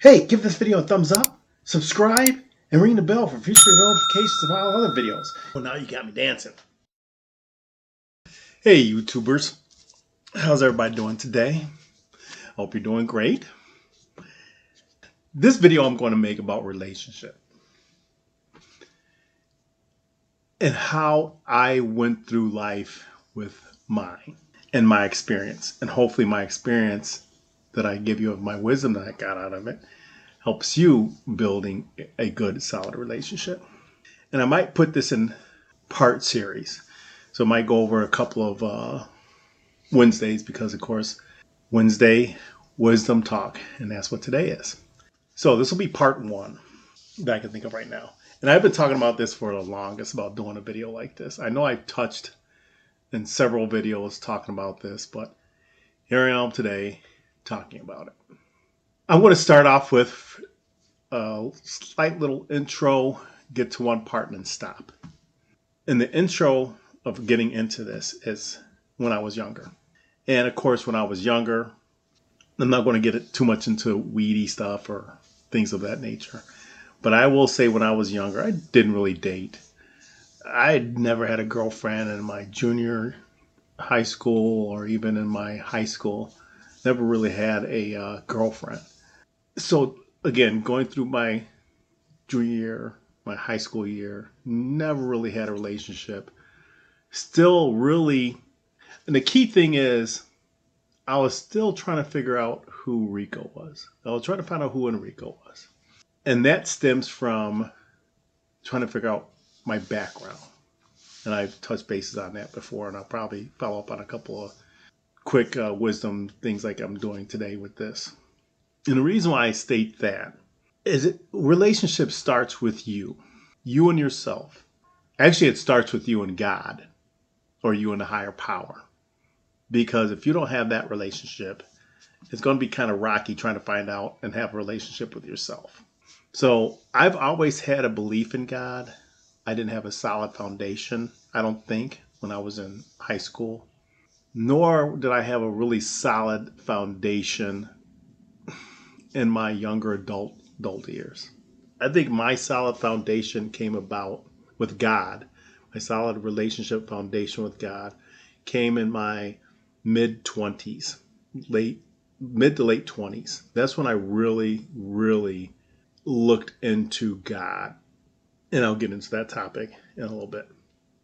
Hey, give this video a thumbs up, subscribe, and ring the bell for future notifications of all other videos. Well, now you got me dancing. Hey, YouTubers. How's everybody doing today? Hope you're doing great. This video I'm going to make about relationship and how I went through life with mine and my experience. And hopefully my experience that I give you of my wisdom that I got out of it helps you building a good, solid relationship. And I might put this in part series. So I might go over a couple of Wednesdays because, of course, Wednesday, wisdom talk. And that's what today is. So this will be part one that I can think of right now. And I've been talking about this for the longest, about doing a video like this. I know I've touched in several videos talking about this, but here I am today talking about it. I'm going to start off with a slight little intro, get to one part, and then stop. And the intro of getting into this is when I was younger. And of course, when I was younger, I'm not going to get too much into weedy stuff or things of that nature. But I will say when I was younger, I didn't really date. I had never had a girlfriend in my junior high school or even in my high school. Never really had a girlfriend. So again, going through my junior year, my high school year, never really had a relationship. Still really, and the key thing is, I was still trying to figure out who Rico was. I was trying to find out who Enrico was. And that stems from trying to figure out my background. And I've touched bases on that before, and I'll probably follow up on a couple of quick wisdom things like I'm doing today with this. And the reason why I state that is relationship starts with you and yourself. Actually, it starts with you and God, or you and a higher power. Because if you don't have that relationship, it's going to be kind of rocky trying to find out and have a relationship with yourself. So I've always had a belief in God. I didn't have a solid foundation, I don't think, when I was in high school. Nor did I have a really solid foundation in my younger adult years. I think my solid foundation came about with God. My solid relationship foundation with God came in my mid 20s, mid to late 20s. That's when I really, really looked into God. And I'll get into that topic in a little bit.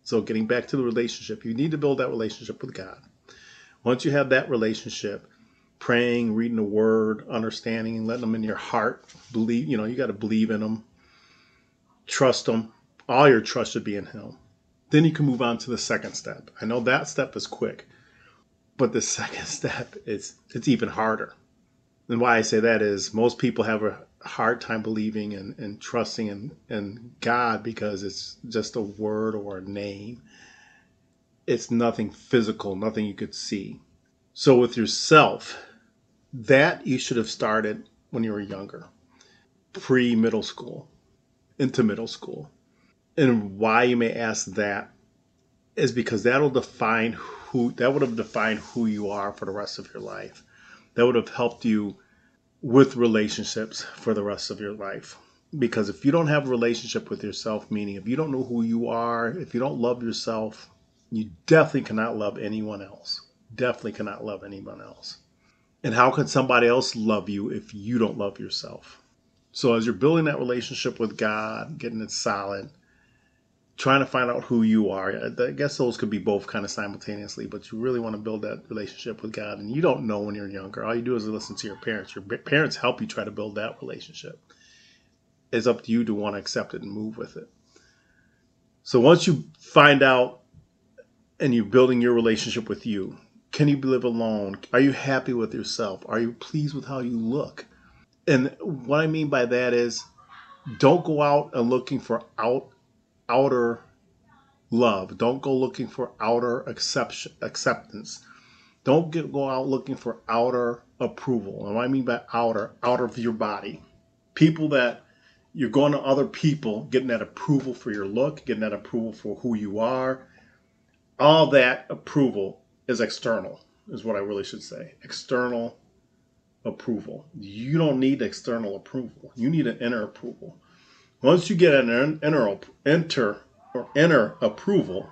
So getting back to the relationship, you need to build that relationship with God. Once you have that relationship, praying, reading the word, understanding, letting them in your heart, believe, you got to believe in them, trust them. All your trust should be in him. Then you can move on to the second step. I know that step is quick, but the second step it's even harder. And why I say that is most people have a hard time believing and trusting in God because it's just a word or a name. It's nothing physical, nothing you could see. So with yourself, that you should have started when you were younger, pre-middle school, into middle school. And why you may ask that is because that would have defined who you are for the rest of your life. That would have helped you with relationships for the rest of your life. Because if you don't have a relationship with yourself, meaning if you don't know who you are, if you don't love yourself, you definitely cannot love anyone else. Definitely cannot love anyone else. And how can somebody else love you if you don't love yourself? So as you're building that relationship with God, getting it solid, trying to find out who you are, I guess those could be both kind of simultaneously, but you really want to build that relationship with God. And you don't know when you're younger. All you do is listen to your parents. Your parents help you try to build that relationship. It's up to you to want to accept it and move with it. So once you find out and you're building your relationship with you, can you live alone? Are you happy with yourself? Are you pleased with how you look? And what I mean by that is don't go out and looking for outer love. Don't go looking for outer acceptance. Don't go out looking for outer approval. And what I mean by outer of your body. People that you're going to other people, getting that approval for your look, getting that approval for who you are. All that approval is external, is what I really should say. External approval. You don't need external approval. You need an inner approval. Once you get an inner approval,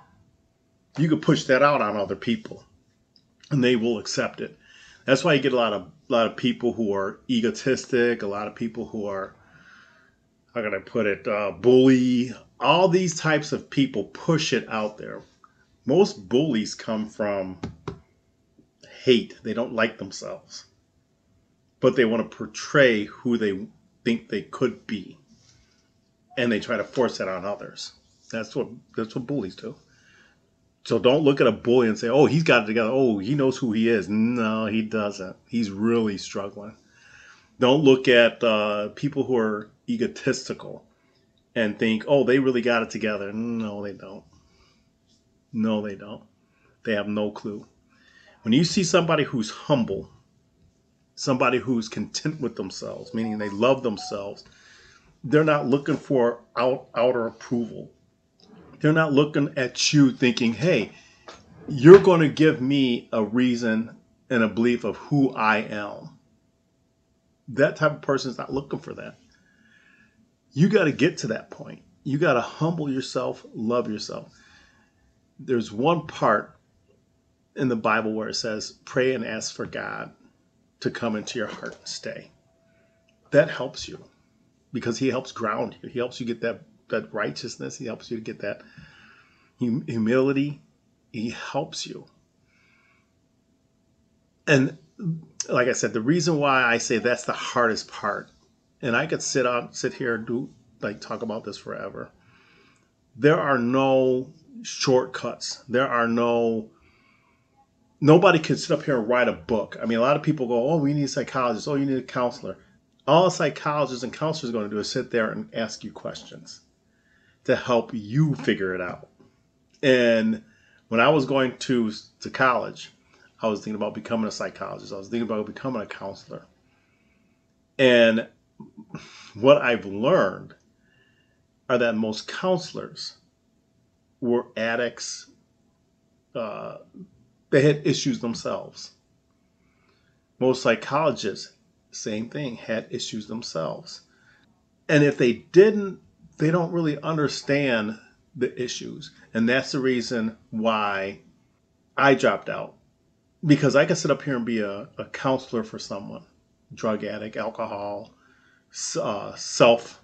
you can push that out on other people, and they will accept it. That's why you get a lot of people who are egotistic, a lot of people who are, how can I put it, bully. All these types of people push it out there. Most bullies come from hate. They don't like themselves, but they want to portray who they think they could be, and they try to force that on others. That's what bullies do. So don't look at a bully and say, "Oh, he's got it together. Oh, he knows who he is." No, he doesn't. He's really struggling. Don't look at people who are egotistical and think, "Oh, they really got it together." No, they don't. No, they don't. They have no clue. When you see somebody who's humble, somebody who's content with themselves, meaning they love themselves, they're not looking for outer approval. They're not looking at you thinking, "Hey, you're going to give me a reason and a belief of who I am." That type of person is not looking for that. You got to get to that point. You got to humble yourself, love yourself. There's one part in the Bible where it says, pray and ask for God to come into your heart and stay. That helps you because he helps ground you. He helps you get that righteousness. He helps you to get that humility. He helps you. And like I said, the reason why I say that's the hardest part, and I could sit here and talk about this forever. There are no shortcuts. Nobody can sit up here and write a book. I mean, a lot of people go, "Oh, we need a psychologist. Oh, you need a counselor." All a psychologist and counselors are going to do is sit there and ask you questions to help you figure it out. And when I was going to college, I was thinking about becoming a psychologist. I was thinking about becoming a counselor. And what I've learned are that most counselors were addicts. Uh, they had issues themselves. Most psychologists, same thing, had issues themselves. And if they didn't, they don't really understand the issues. And that's the reason why I dropped out. Because I could sit up here and be a counselor for someone, drug addict, alcohol, self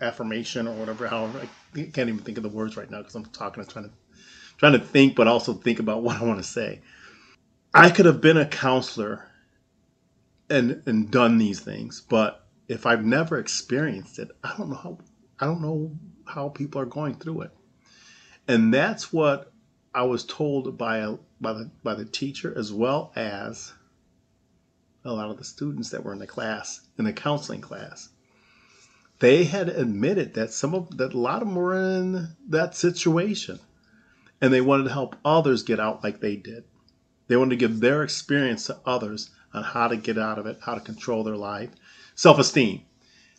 affirmation or whatever. However, I can't even think of the words right now because I'm talking and trying to think, but also think about what I want to say. I could have been a counselor and done these things, but if I've never experienced it, I don't know how people are going through it. And that's what I was told by the teacher as well as a lot of the students that were in the class, in the counseling class. They had admitted that a lot of them were in that situation, and they wanted to help others get out like they did. They wanted to give their experience to others on how to get out of it, how to control their life, self-esteem,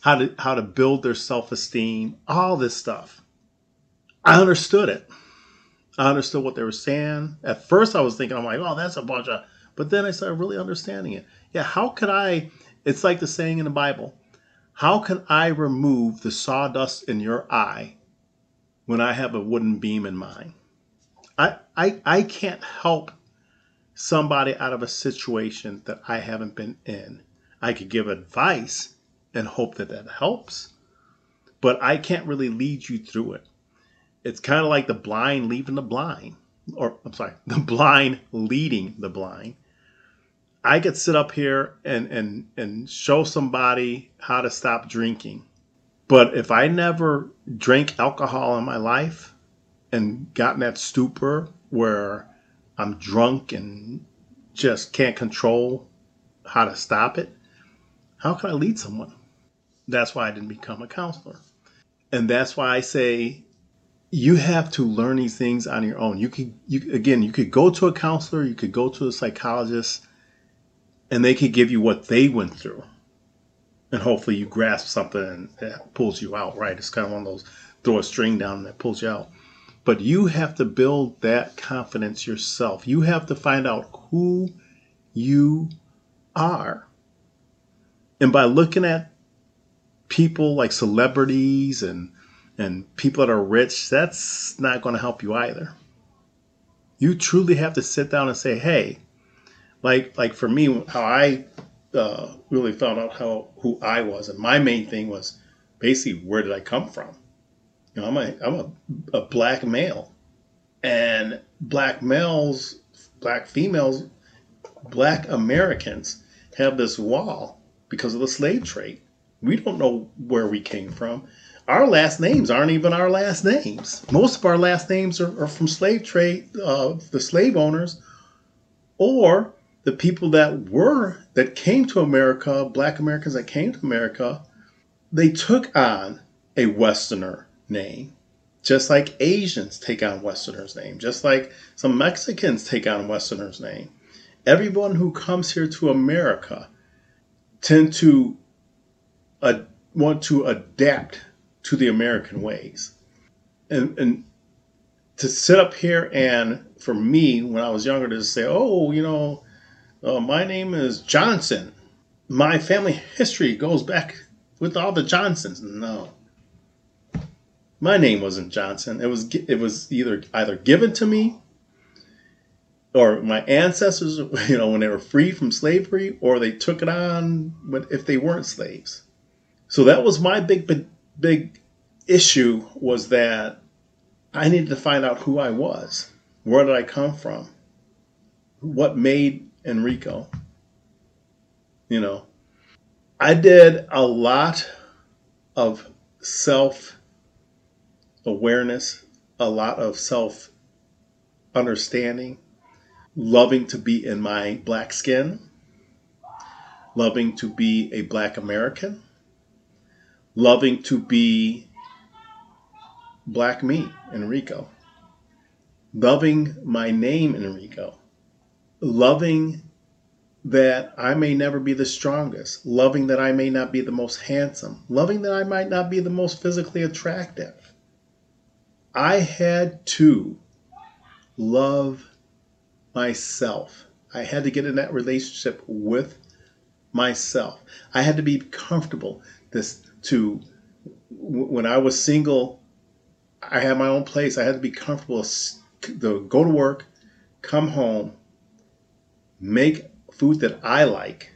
how to build their self-esteem, all this stuff. I understood it. I understood what they were saying. At first, I was thinking, I'm like, "Oh, that's a bunch of," but then I started really understanding it. Yeah, how could I? It's like the saying in the Bible: how can I remove the sawdust in your eye when I have a wooden beam in mine? I can't help somebody out of a situation that I haven't been in. I could give advice and hope that that helps, but I can't really lead you through it. It's kind of like the blind leading the blind, or I'm sorry, the blind leading the blind. I could sit up here and show somebody how to stop drinking. But if I never drank alcohol in my life and gotten that stupor where I'm drunk and just can't control how to stop it, how can I lead someone? That's why I didn't become a counselor. And that's why I say you have to learn these things on your own. You could go to a counselor, you could go to a psychologist, and they could give you what they went through. And hopefully you grasp something that pulls you out, right? It's kind of one of those throw a string down that pulls you out. But you have to build that confidence yourself. You have to find out who you are. And by looking at people like celebrities and people that are rich, that's not going to help you either. You truly have to sit down and say, hey, like for me, how I really found out how who I was, and my main thing was basically where did I come from? You know, I'm a black male, and black males, black females, black Americans have this wall because of the slave trade. We don't know where we came from. Our last names aren't even our last names. Most of our last names are from slave trade, the slave owners, or the people that came to America, black Americans that came to America. They took on a Westerner name, just like Asians take on Westerners' name, just like some Mexicans take on Westerners' name. Everyone who comes here to America tend to uh, want to adapt to the American ways. And to sit up here and for me, when I was younger, to say, oh, my name is Johnson. My family history goes back with all the Johnsons. No, my name wasn't Johnson. It was either given to me or my ancestors, when they were freed from slavery, or they took it on if they weren't slaves. So that was my big issue, was that I needed to find out who I was. Where did I come from? What made Enrico? You know, I did a lot of self awareness, a lot of self understanding, loving to be in my black skin, loving to be a black American, loving to be black me, Enrico, loving my name, Enrico, loving that I may never be the strongest, loving that I may not be the most handsome, loving that I might not be the most physically attractive. I had to love myself. I had to get in that relationship with myself. I had to be comfortable when I was single, I had my own place. I had to be comfortable to go to work, come home, make food that I like,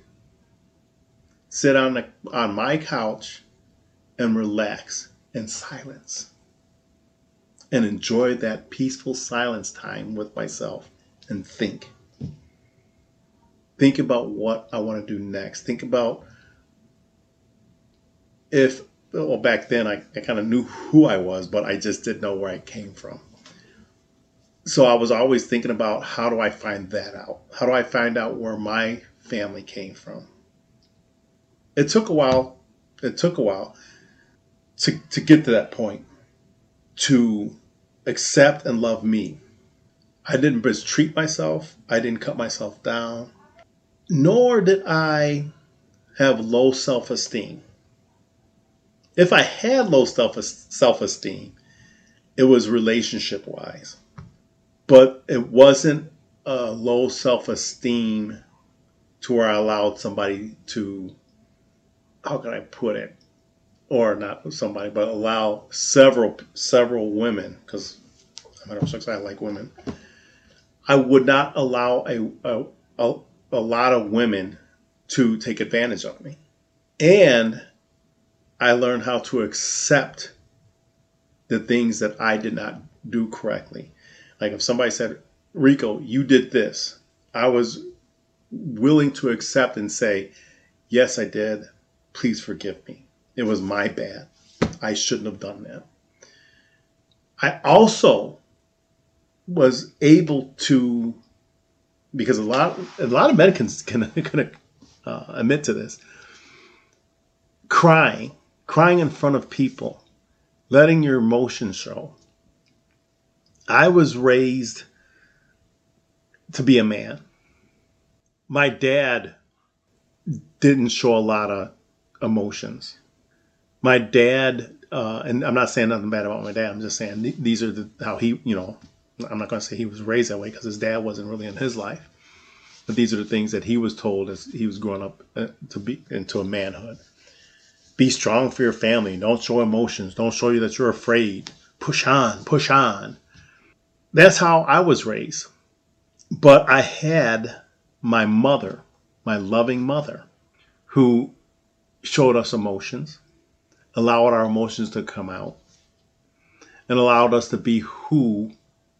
sit on my couch and relax in silence and enjoy that peaceful silence time with myself and think. Think about what I want to do next. Think about back then I kind of knew who I was, but I just didn't know where I came from. So I was always thinking about, how do I find that out? How do I find out where my family came from? It took a while. It took a while to get to that point, to accept and love me. I didn't mistreat myself. I didn't cut myself down. Nor did I have low self esteem. If I had low self esteem, it was relationship wise. But it wasn't a low self esteem to where I allowed somebody to, how can I put it? Or not somebody, but allow several women, because I'm heterosexual, I like women. I would not allow a lot of women to take advantage of me. And I learned how to accept the things that I did not do correctly. Like if somebody said, Rico, you did this, I was willing to accept and say, yes, I did. Please forgive me. It was my bad. I shouldn't have done that. I also was able to, because a lot of Americans can admit to this, crying in front of people, letting your emotions show. I was raised to be a man. My dad didn't show a lot of emotions. My dad, and I'm not saying nothing bad about my dad. I'm just saying these are how he, I'm not going to say he was raised that way, because his dad wasn't really in his life. But these are the things that he was told as he was growing up to be into a manhood. Be strong for your family. Don't show emotions. Don't show you that you're afraid. Push on, push on. That's how I was raised. But I had my mother, my loving mother, who showed us emotions, allowed our emotions to come out, and allowed us to be who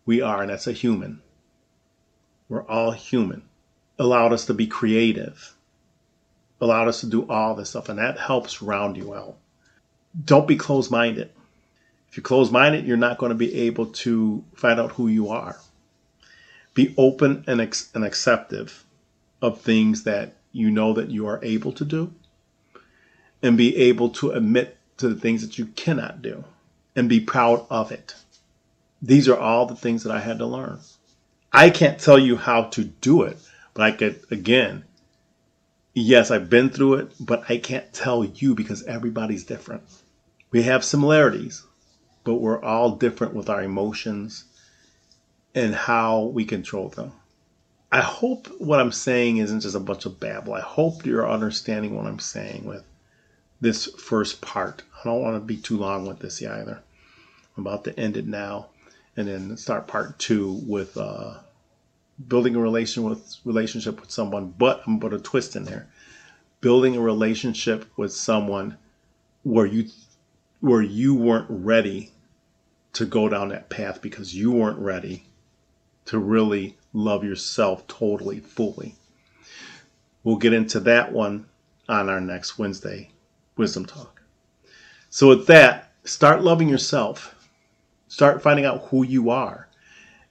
we are. And that's a human. We're all human. Allowed us to be creative, allowed us to do all this stuff. And that helps round you out. Don't be closed minded. If you're closed minded, you're not going to be able to find out who you are. Be open and acceptive of things that you know that you are able to do, and be able to admit to the things that you cannot do and be proud of it. These are all the things that I had to learn. I can't tell you how to do it, but I could, again, yes, I've been through it, but I can't tell you because everybody's different. We have similarities, but we're all different with our emotions and how we control them. I hope what I'm saying isn't just a bunch of babble. I hope you're understanding what I'm saying with this first part. I don't want to be too long with this either. I'm about to end it now and then start part 2 with building a relationship with someone, but I'm going to put a twist in there. Building a relationship with someone where you weren't ready to go down that path because you weren't ready to really love yourself totally, fully. We'll get into that one on our next Wednesday Wisdom Talk. So with that, start loving yourself. Start finding out who you are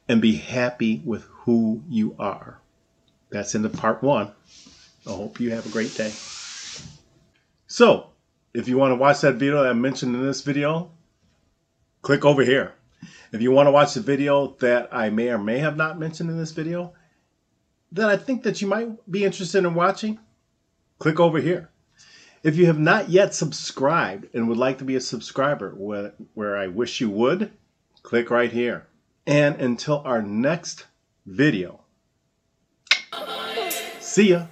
and be happy with who you are. That's into part 1. I hope you have a great day. So, if you want to watch that video that I mentioned in this video, click over here. If you want to watch the video that I may or may have not mentioned in this video, that I think that you might be interested in watching, click over here. If you have not yet subscribed and would like to be a subscriber, where I wish you would, click right here. And until our next video, see ya.